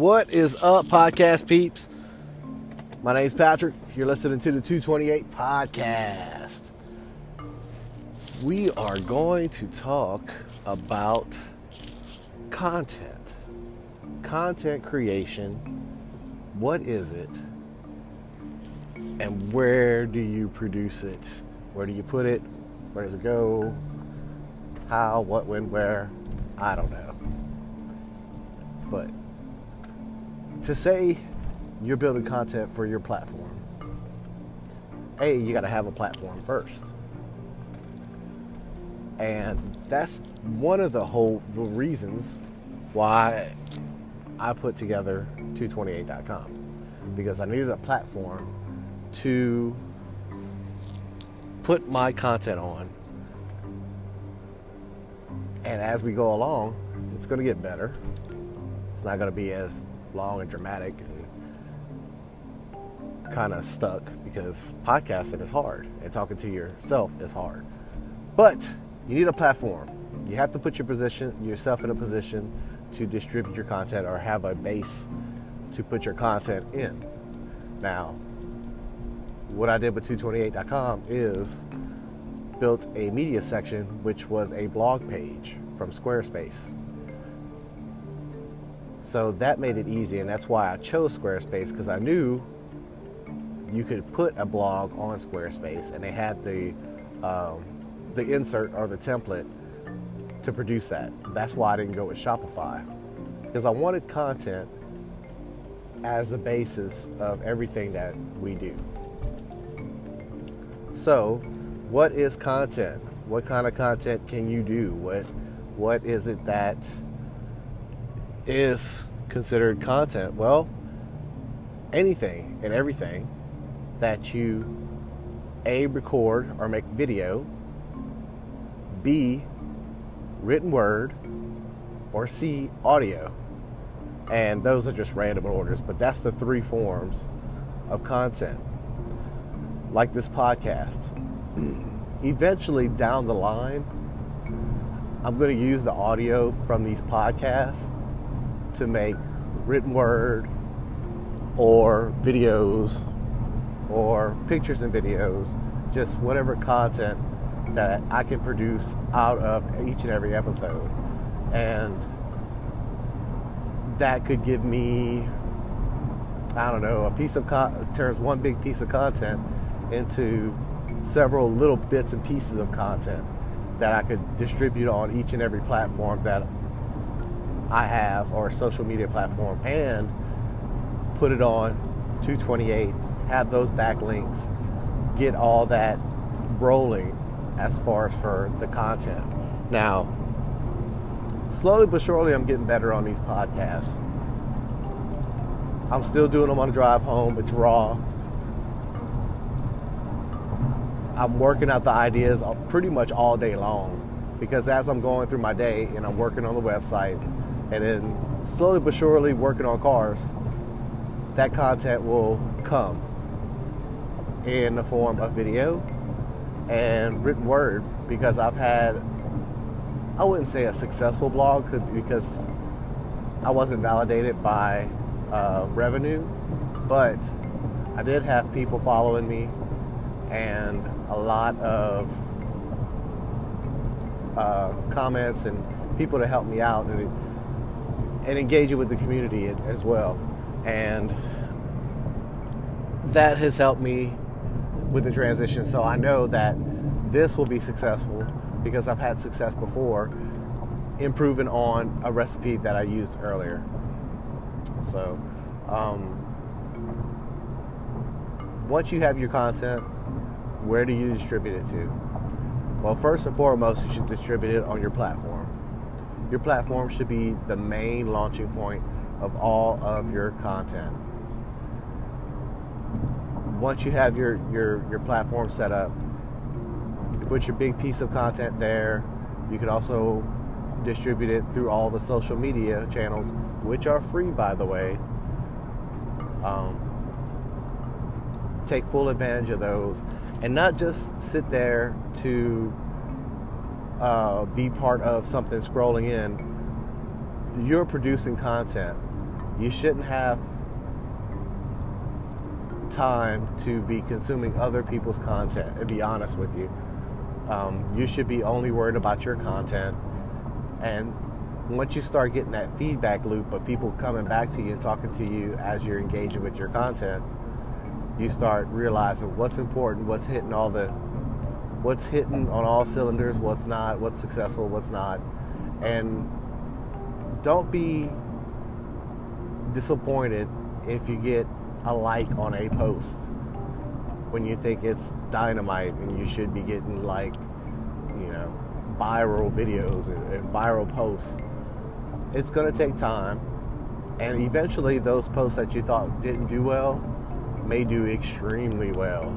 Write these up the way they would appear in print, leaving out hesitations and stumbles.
What is up, podcast peeps? My name's Patrick. You're listening to the 228 podcast. We are going to talk about content creation. What is it? And where do you produce it? Where do you put it? Where does it go? How, what, when, where? I don't know. But to say you're building content for your platform, you got to have a platform first. And that's one of the reasons why I put together 228.com, because I needed a platform to put my content on. And as we go along, it's going to get better. It's not going to be as long and dramatic and kind of stuck, because podcasting is hard and talking to yourself is hard. But you need a platform. You have to put yourself in a position to distribute your content or have a base to put your content in. Now, what I did with 228.com is built a media section, which was a blog page from Squarespace. So that made it easy, and that's why I chose Squarespace, because I knew you could put a blog on Squarespace, and they had the insert or the template to produce that. That's why I didn't go with Shopify, because I wanted content as the basis of everything that we do. So, what is content? What kind of content can you do? What is it that is considered content? Well, anything and everything that you A, record or make video, B, written word, or C, audio. And those are just random orders, but that's the three forms of content. Like this podcast. Eventually down the line, I'm going to use the audio from these podcasts to make written word or videos or pictures and videos, just whatever content that I can produce out of each and every episode. And that could give me, I don't know, turns one big piece of content into several little bits and pieces of content that I could distribute on each and every platform that I have, or a social media platform, and put it on 228, have those backlinks, get all that rolling as far as for the content. Now, slowly but surely, I'm getting better on these podcasts. I'm still doing them on the drive home. It's raw. I'm working out the ideas pretty much all day long, because as I'm going through my day and I'm working on the website and then slowly but surely working on cars, that content will come in the form of video and written word, because I've had, I wouldn't say a successful blog, because I wasn't validated by revenue, but I did have people following me and a lot of comments and people to help me out and engage it with the community as well. And that has helped me with the transition. So I know that this will be successful, because I've had success before improving on a recipe that I used earlier. So once you have your content, where do you distribute it to? Well, first and foremost, you should distribute it on your platform. Your platform should be the main launching point of all of your content. Once you have your platform set up, you put your big piece of content there. You can also distribute it through all the social media channels, which are free, by the way. Take full advantage of those, and not just sit there to be part of something scrolling in. You're producing content. You shouldn't have time to be consuming other people's content, to be honest with you. You should be only worried about your content. And once you start getting that feedback loop of people coming back to you and talking to you as you're engaging with your content, you start realizing what's important, what's hitting on all cylinders, what's not, what's successful, what's not. And don't be disappointed if you get a like on a post when you think it's dynamite and you should be getting viral videos and viral posts. It's going to take time, and eventually those posts that you thought didn't do well may do extremely well.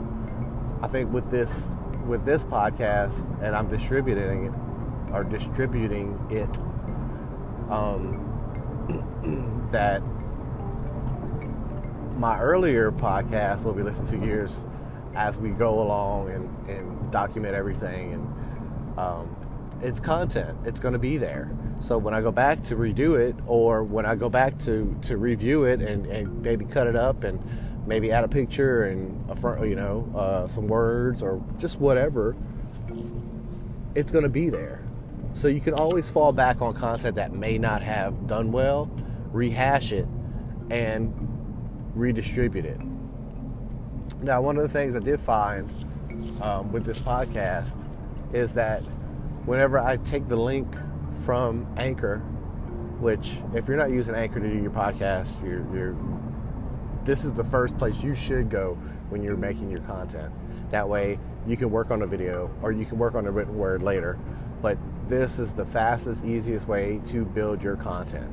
I think with this podcast, and I'm distributing it, that my earlier podcast will be listened to years as we go along and document everything, and it's content. It's going to be there. So when I go back to redo it, or when I go back to review it and maybe cut it up and maybe add a picture and some words or just whatever, it's going to be there. So you can always fall back on content that may not have done well, rehash it, and redistribute it. Now, one of the things I did find with this podcast is that whenever I take the link from Anchor, which if you're not using Anchor to do your podcast, this is the first place you should go when you're making your content. That way you can work on a video or you can work on a written word later. But this is the fastest, easiest way to build your content.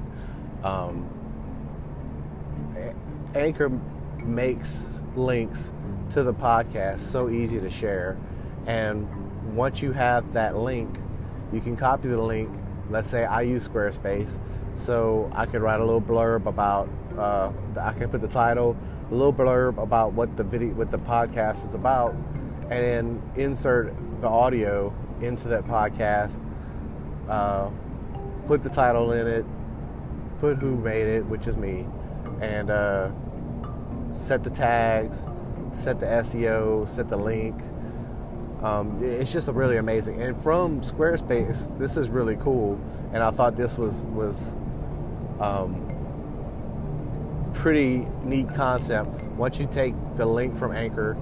Anchor makes links to the podcast so easy to share. And once you have that link, you can copy the link. Let's say I use Squarespace, so I could write a little blurb about, I can put the title, a little blurb about what the podcast is about, and then insert the audio into that podcast, put the title in it, put who made it, which is me, and set the tags, set the SEO, set the link. It's just really amazing. And from Squarespace, this is really cool. And I thought this was pretty neat concept. Once you take the link from Anchor,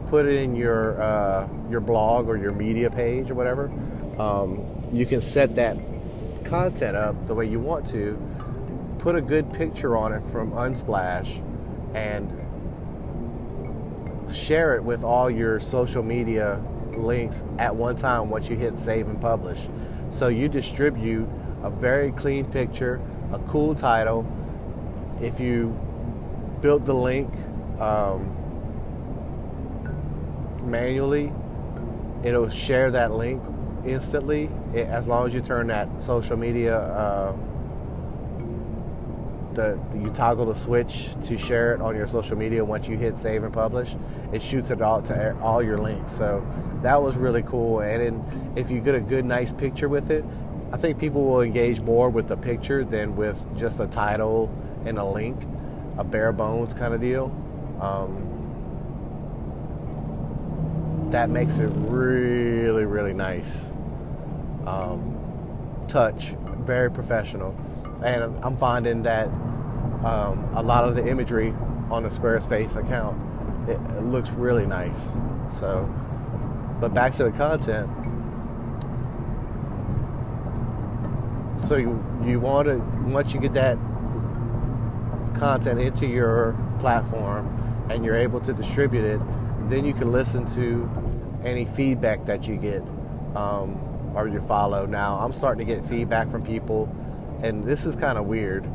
put it in your blog or your media page or whatever, you can set that content up the way you want to. Put a good picture on it from Unsplash and share it with all your social media links at one time once you hit save and publish. So you distribute a very clean picture, a cool title. If you built the link manually, it'll share that link instantly, as long as you turn that social media you toggle the switch to share it on your social media. Once you hit save and publish, it shoots it all to all your links. So that was really cool. And then if you get a good, nice picture with it, I think people will engage more with the picture than with just a title and a link, a bare bones kind of deal. That makes it really, really nice. Touch, very professional. And I'm finding that a lot of the imagery on the Squarespace account, it looks really nice. So, but back to the content. So you want to, once you get that content into your platform and you're able to distribute it, then you can listen to any feedback that you get or you follow. Now, I'm starting to get feedback from people, and this is kind of weird.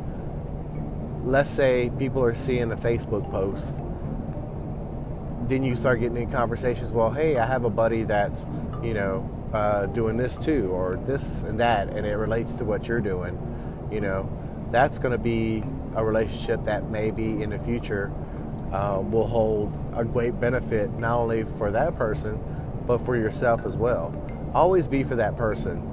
Let's say people are seeing the Facebook posts. Then you start getting in conversations, well, hey, I have a buddy that's, doing this too, or this and that, and it relates to what you're doing. That's going to be a relationship that maybe in the future will hold a great benefit, not only for that person, but for yourself as well. Always be for that person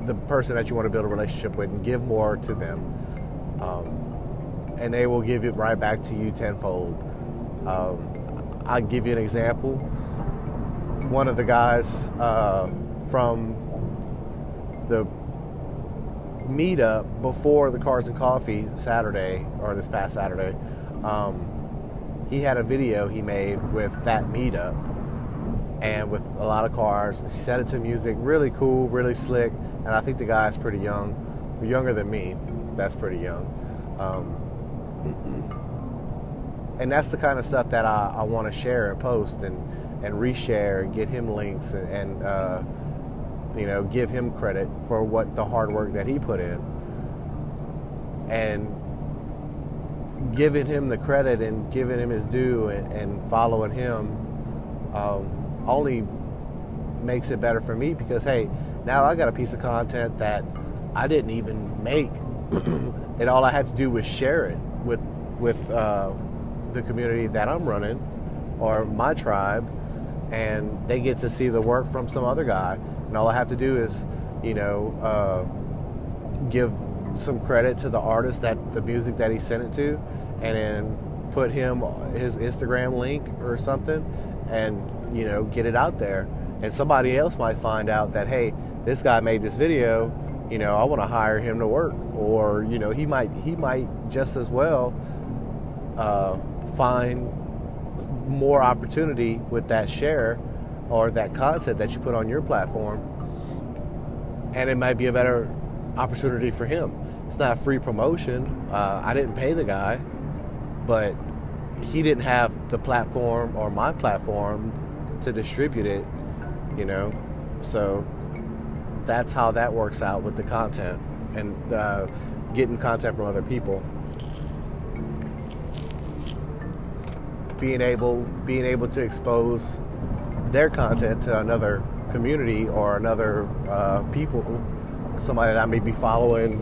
the person that you want to build a relationship with and give more to them. And they will give it right back to you tenfold. I'll give you an example. One of the guys from the meetup before the Cars and Coffee Saturday, or this past Saturday, he had a video he made with that meetup and with a lot of cars. He set it to music, really cool, really slick, and I think the guy's pretty young, younger than me. That's pretty young. And that's the kind of stuff that I want to share and post and reshare and get him links and give him credit for what the hard work that he put in. And giving him the credit and giving him his due and following him only makes it better for me, because hey, now I got a piece of content that I didn't even make, and all I had to do was share it with the community that I'm running or my tribe, and they get to see the work from some other guy, and all I have to do is give some credit to the artist, that the music that he sent it to, and then put his Instagram link or something, and get it out there. And somebody else might find out that, hey, this guy made this video, I want to hire him to work. Or he might just as well find more opportunity with that share or that content that you put on your platform, and it might be a better opportunity for him. It's not free promotion. I didn't pay the guy, but he didn't have the platform or my platform to distribute it, so that's how that works out with the content and getting content from other people. Being able to expose their content to another community or another people, somebody that I may be following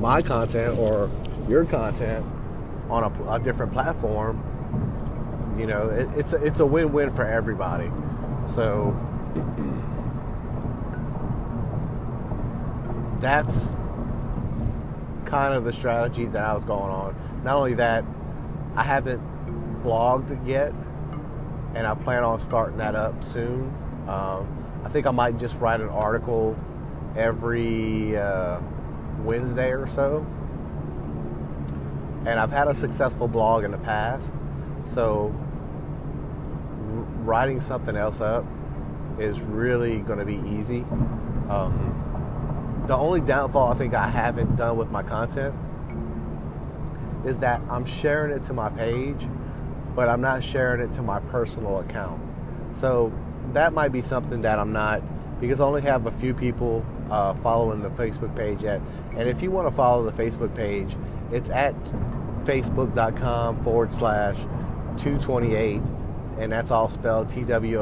my content or your content on a different platform. It's a win-win for everybody. So that's kind of the strategy that I was going on. Not only that, I haven't blogged yet, and I plan on starting that up soon. I think I might just write an article every Wednesday or so. And I've had a successful blog in the past, so writing something else up is really going to be easy. The only downfall I think I haven't done with my content is that I'm sharing it to my page, but I'm not sharing it to my personal account. So that might be something that I'm not, because I only have a few people following the Facebook page yet. And if you want to follow the Facebook page, it's at facebook.com/228, and that's all spelled TWENTY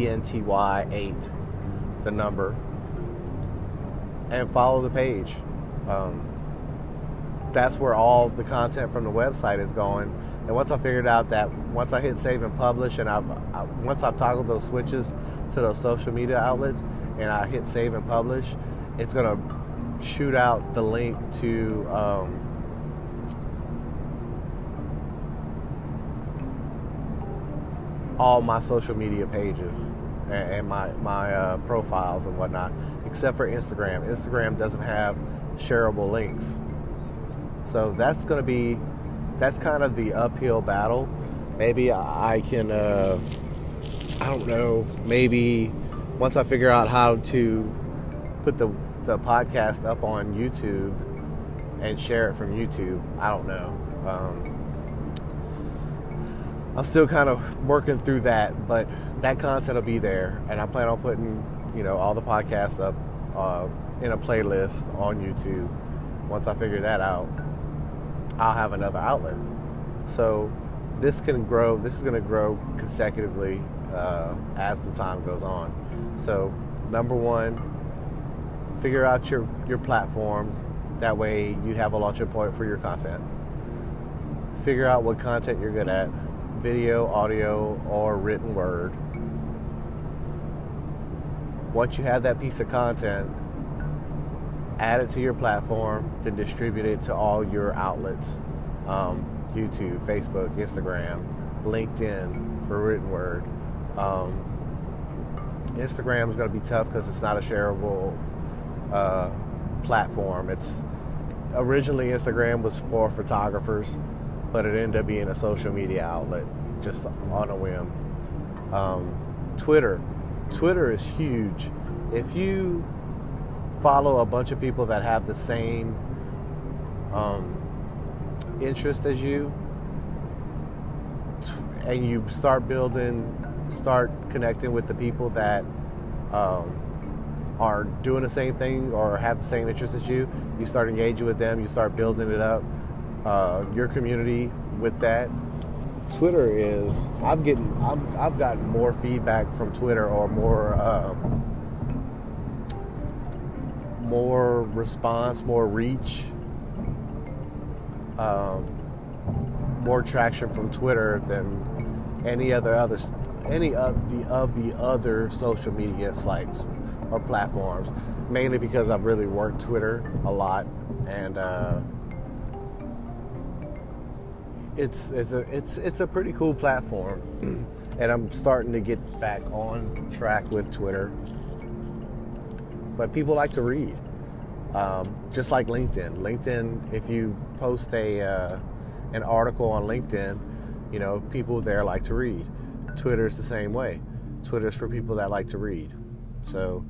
8, the number. And follow the page. That's where all the content from the website is going. And once I figured out that once I hit save and publish, and once I've toggled those switches to those social media outlets, and I hit save and publish, it's going to shoot out the link to all my social media pages and my profiles and whatnot, except for Instagram. Instagram doesn't have shareable links. So that's kind of the uphill battle. Maybe I can, I don't know, maybe once I figure out how to put the podcast up on YouTube and share it from YouTube, I don't know. I'm still kind of working through that, but that content will be there, and I plan on putting, all the podcasts up in a playlist on YouTube. Once I figure that out, I'll have another outlet. So this can grow. This is going to grow consecutively as the time goes on. So number one, figure out your platform. That way you have a launching point for your content. Figure out what content you're good at: video, audio, or written word. Once you have that piece of content, add it to your platform, then distribute it to all your outlets. YouTube, Facebook, Instagram, LinkedIn for written word. Instagram is going to be tough because it's not a shareable platform. Originally Instagram was for photographers, but it ended up being a social media outlet just on a whim. Twitter is huge. If you follow a bunch of people that have the same interest as you, and you start connecting with the people that are doing the same thing or have the same interest as you, you start engaging with them, you start building it up, your community with that. Twitter is, I've gotten more feedback from Twitter, or more response, more reach, more traction from Twitter than any of the other social media sites or platforms. Mainly because I've really worked Twitter a lot, and it's a pretty cool platform, and I'm starting to get back on track with Twitter. But people like to read, just like LinkedIn. LinkedIn, if you post an article on LinkedIn, people there like to read. Twitter's the same way. Twitter's for people that like to read. So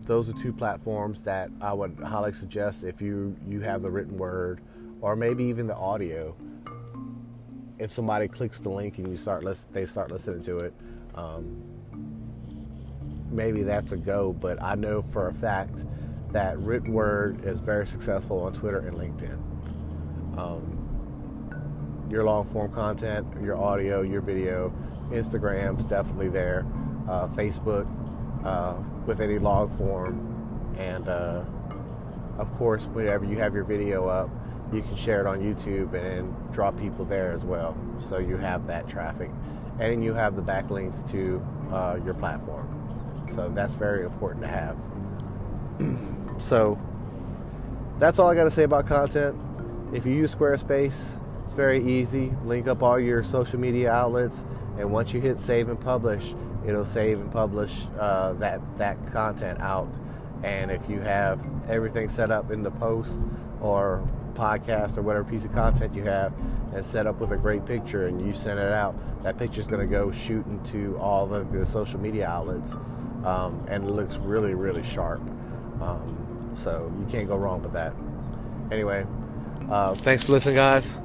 those are two platforms that I would highly suggest if you have the written word, or maybe even the audio. If somebody clicks the link and they start listening to it, maybe that's a go. But I know for a fact that written word is very successful on Twitter and LinkedIn. Your long form content, your audio, your video, Instagram's definitely there. Facebook with any log form, and of course, whenever you have your video up, you can share it on YouTube and draw people there as well. So you have that traffic, and you have the backlinks to your platform. So that's very important to have. So that's all I got to say about content. If you use Squarespace, it's very easy. Link up all your social media outlets, and once you hit save and publish, it'll save and publish that content out. And if you have everything set up in the post or podcast or whatever piece of content you have, and set up with a great picture, and you send it out, that picture's going to go shooting to all of the social media outlets, and it looks really, really sharp. So you can't go wrong with that. Anyway, thanks for listening, guys.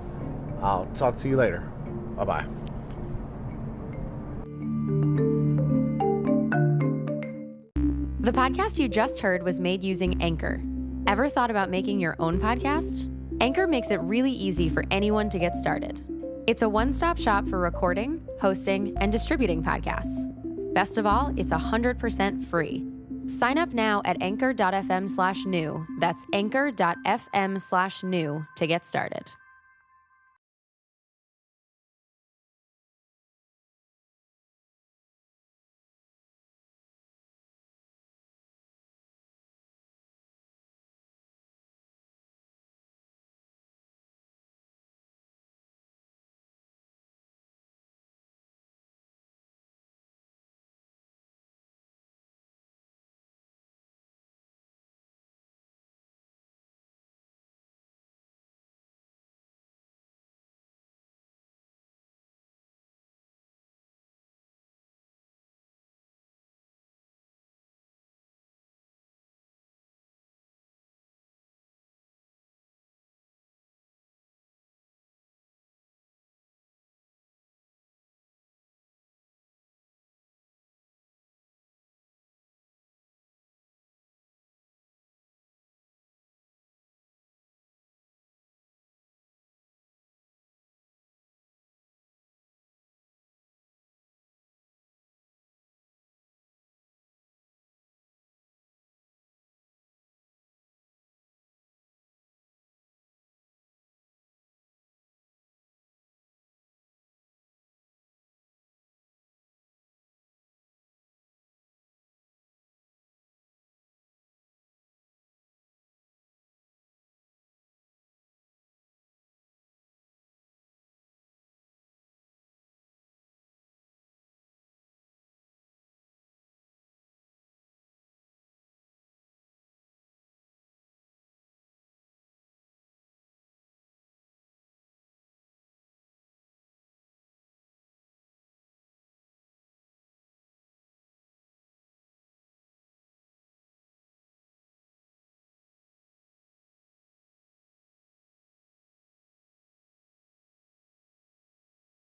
I'll talk to you later. Bye-bye. The podcast you just heard was made using Anchor. Ever thought about making your own podcast? Anchor makes it really easy for anyone to get started. It's a one-stop shop for recording, hosting, and distributing podcasts. Best of all, it's 100% free. Sign up now at anchor.fm/new. That's anchor.fm/new to get started.